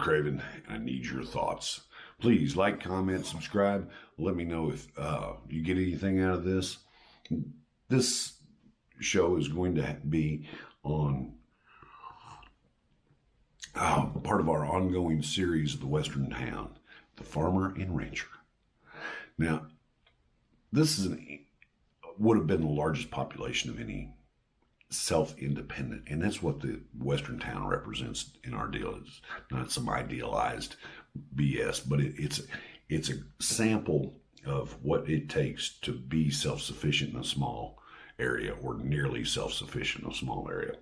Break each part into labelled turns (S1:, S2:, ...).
S1: craving, and I need your thoughts. Please like, comment, subscribe. Let me know if you get anything out of this. This show is going to be on part of our ongoing series of the Western Town, the Farmer and Rancher. Now, this would have been the largest population of any self-independent, and that's what the Western Town represents in our deal. It's not some idealized BS, but it's a sample of what it takes to be self-sufficient in a small area, or nearly self-sufficient in a small area.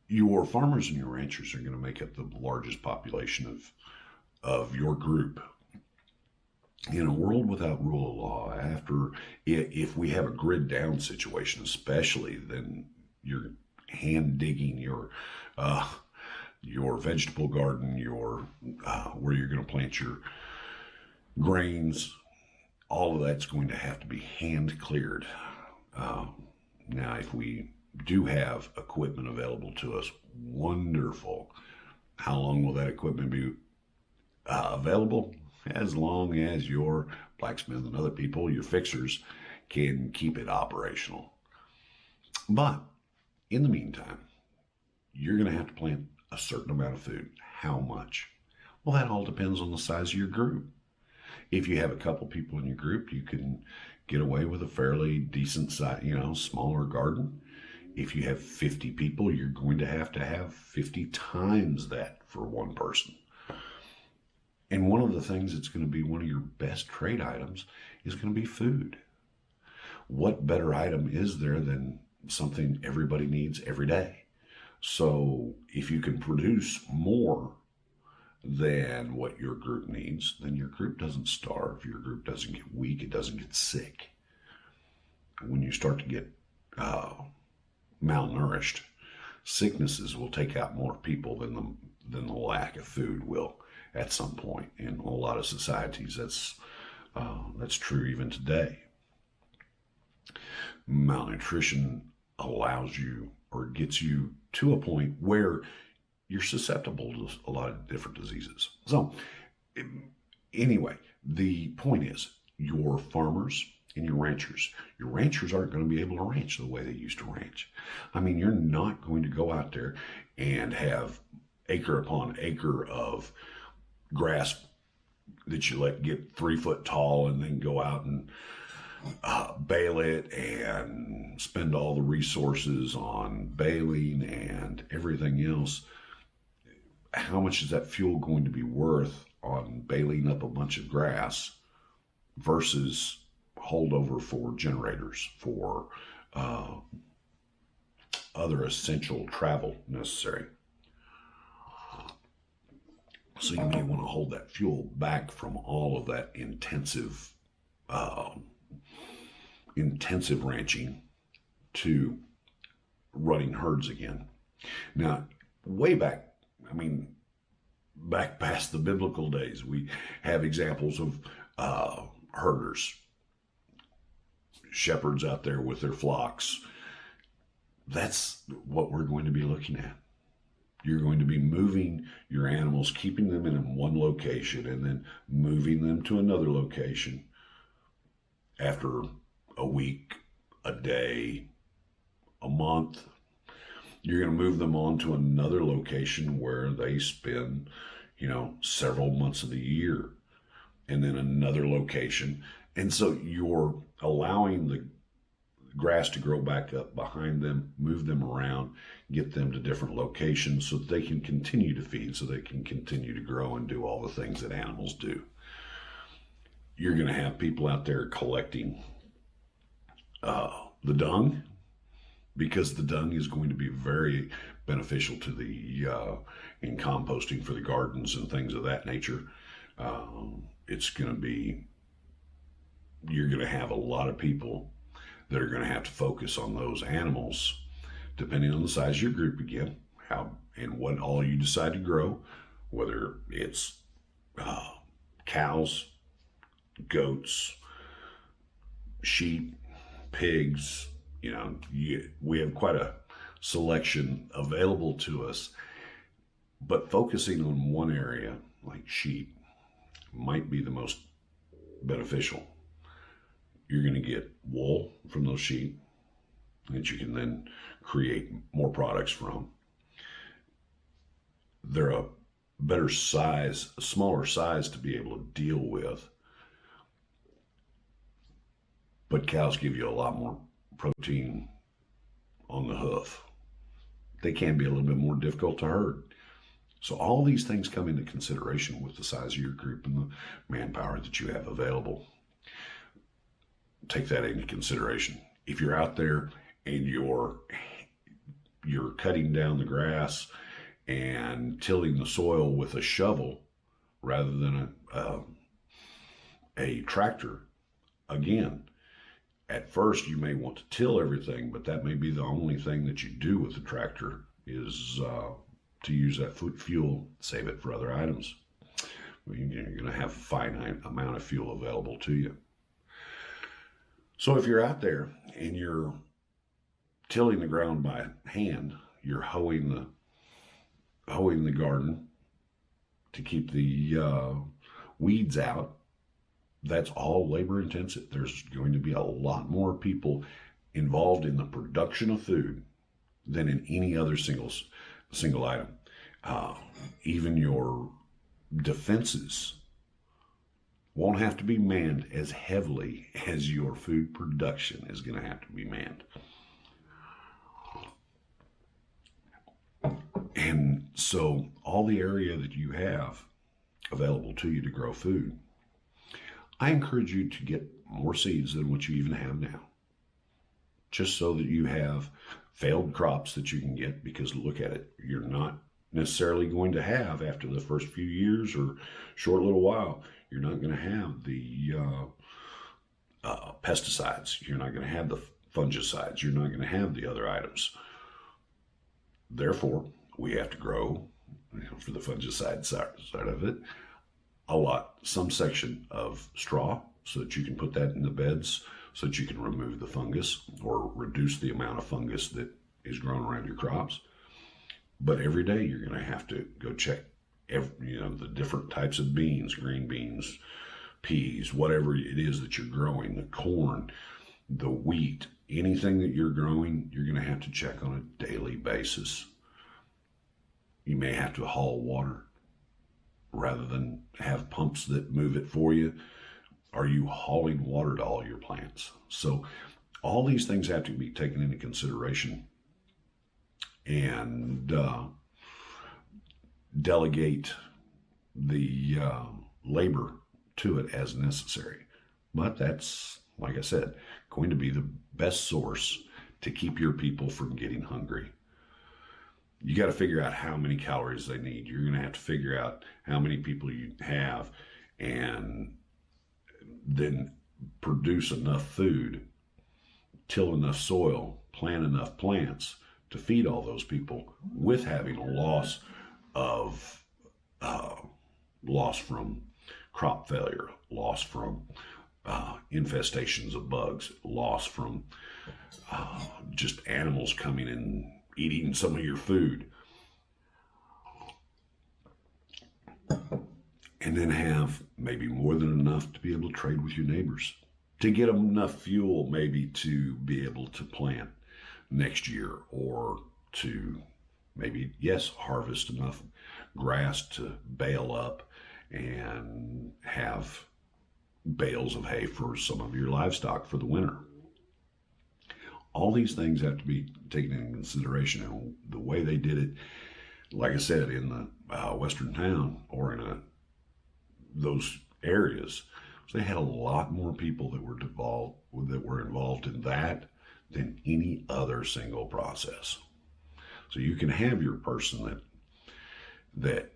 S1: Your farmers and your ranchers are going to make up the largest population of your group. In a world without rule of law, if we have a grid down situation, especially, then you're hand digging your vegetable garden, where you're going to plant your grains, all of that's going to have to be hand cleared. Now, if we do have equipment available to us, wonderful. How long will that equipment be available? As long as your blacksmith and other people, your fixers, can keep it operational. But in the meantime, you're going to have to plant a certain amount of food. How much? Well, that all depends on the size of your group. If you have a couple people in your group, you can get away with a fairly decent size, smaller garden. If you have 50 people, you're going to have 50 times that for one person. And one of the things that's going to be one of your best trade items is going to be food. What better item is there than something everybody needs every day? So if you can produce more than what your group needs, then your group doesn't starve, your group doesn't get weak, it doesn't get sick. When you start to get malnourished, sicknesses will take out more people than the lack of food will at some point. In a lot of societies, that's true even today. Malnutrition allows you, or gets you to a point where you're susceptible to a lot of different diseases. So anyway, the point is, your farmers and your ranchers aren't going to be able to ranch the way they used to ranch. I mean, you're not going to go out there and have acre upon acre of grass that you let get 3 foot tall and then go out and bale it and spend all the resources on baling and everything else. How much is that fuel going to be worth on baling up a bunch of grass versus holdover for generators, for other essential travel necessary? So you may want to hold that fuel back from all of that intensive ranching to running herds again. Now, way back, back past the biblical days, we have examples of herders, shepherds out there with their flocks. That's what we're going to be looking at. You're going to be moving your animals, keeping them in one location, and then moving them to another location after a week, a day, a month. You're going to move them on to another location where they spend, several months of the year, and then another location. And so you're allowing the grass to grow back up behind them, move them around, get them to different locations so that they can continue to feed, so they can continue to grow and do all the things that animals do. You're going to have people out there collecting the dung, because the dung is going to be very beneficial to in composting for the gardens and things of that nature. You're going to have a lot of people that are going to have to focus on those animals, depending on the size of your group again, how and what all you decide to grow, whether it's cows, goats, sheep, pigs. We have quite a selection available to us. But focusing on one area, like sheep, might be the most beneficial. You're going to get wool from those sheep that you can then create more products from. They're a better size, a smaller size to be able to deal with. But cows give you a lot more protein on the hoof. They can be a little bit more difficult to herd. So all these things come into consideration with the size of your group and the manpower that you have available. Take that into consideration. If you're out there and you're cutting down the grass and tilling the soil with a shovel rather than a tractor, again, at first you may want to till everything, but that may be the only thing that you do with the tractor is to use that fuel, save it for other items. You're going to have a finite amount of fuel available to you. So if you're out there and you're tilling the ground by hand, you're hoeing the garden to keep the weeds out, that's all labor intensive. There's going to be a lot more people involved in the production of food than in any other single item. Even your defenses won't have to be manned as heavily as your food production is going to have to be manned. And so all the area that you have available to you to grow food, I encourage you to get more seeds than what you even have now, just so that you have failed crops that you can get, because look at it, you're not necessarily going to have, after the first few years or short little while, you're not going to have the pesticides, you're not going to have the fungicides, you're not going to have the other items. Therefore, we have to grow, for the fungicide side of it, some section of straw so that you can put that in the beds so that you can remove the fungus or reduce the amount of fungus that is grown around your crops. But every day you're going to have to go check the different types of beans, green beans, peas, whatever it is that you're growing, the corn, the wheat, anything that you're growing, you're going to have to check on a daily basis. You may have to haul water rather than have pumps that move it for you. Are you hauling water to all your plants? So all these things have to be taken into consideration, and delegate the labor to it as necessary. But that's, like I said, going to be the best source to keep your people from getting hungry. You got to figure out how many calories they need. You're going to have to figure out how many people you have, and then produce enough food, till enough soil, plant enough plants to feed all those people, with having a loss from crop failure, loss from infestations of bugs, loss from just animals coming and eating some of your food. And then have maybe more than enough to be able to trade with your neighbors, to get them enough fuel maybe to be able to plant next year, or to maybe, yes, harvest enough grass to bale up and have bales of hay for some of your livestock for the winter. All these things have to be taken into consideration, and the way they did it, like I said, in the western town or in those areas, so they had a lot more people that were involved in that than any other single process. So you can have your person that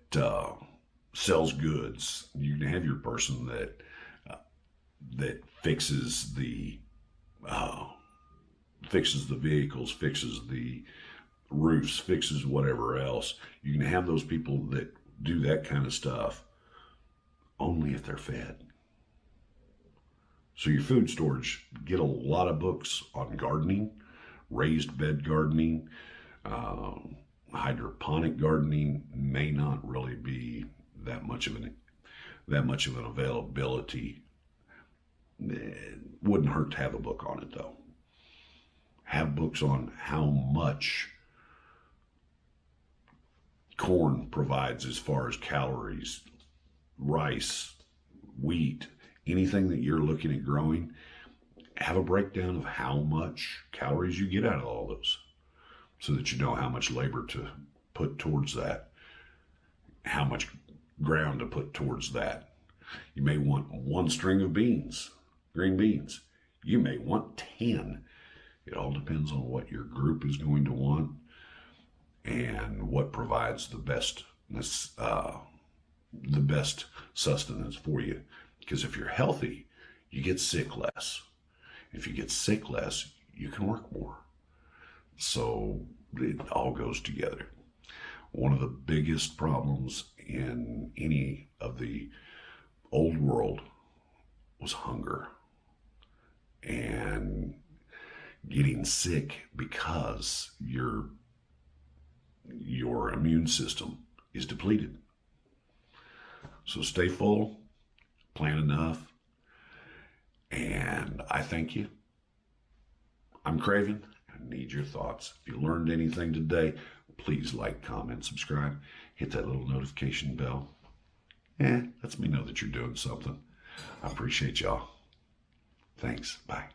S1: sells goods. You can have your person that fixes the vehicles, fixes the roofs, fixes whatever else. You can have those people that do that kind of stuff only if they're fed. So your food storage, get a lot of books on gardening, raised bed gardening, hydroponic gardening may not really be that much of an availability. It wouldn't hurt to have a book on it, though. Have books on how much corn provides as far as calories, rice, wheat, anything that you're looking at growing. Have a breakdown of how much calories you get out of all those, so that you know how much labor to put towards that, how much ground to put towards that. You may want 1 string of beans, green beans. You may want 10. It all depends on what your group is going to want and what provides the best sustenance for you. Because if you're healthy, you get sick less. If you get sick less, you can work more. So it all goes together. One of the biggest problems in any of the old world was hunger and getting sick because your immune system is depleted. So stay full, plant enough, and I thank you. I'm Craven. I need your thoughts. If you learned anything today, please like, comment, subscribe. Hit that little notification bell. Lets me know that you're doing something. I appreciate y'all. Thanks. Bye.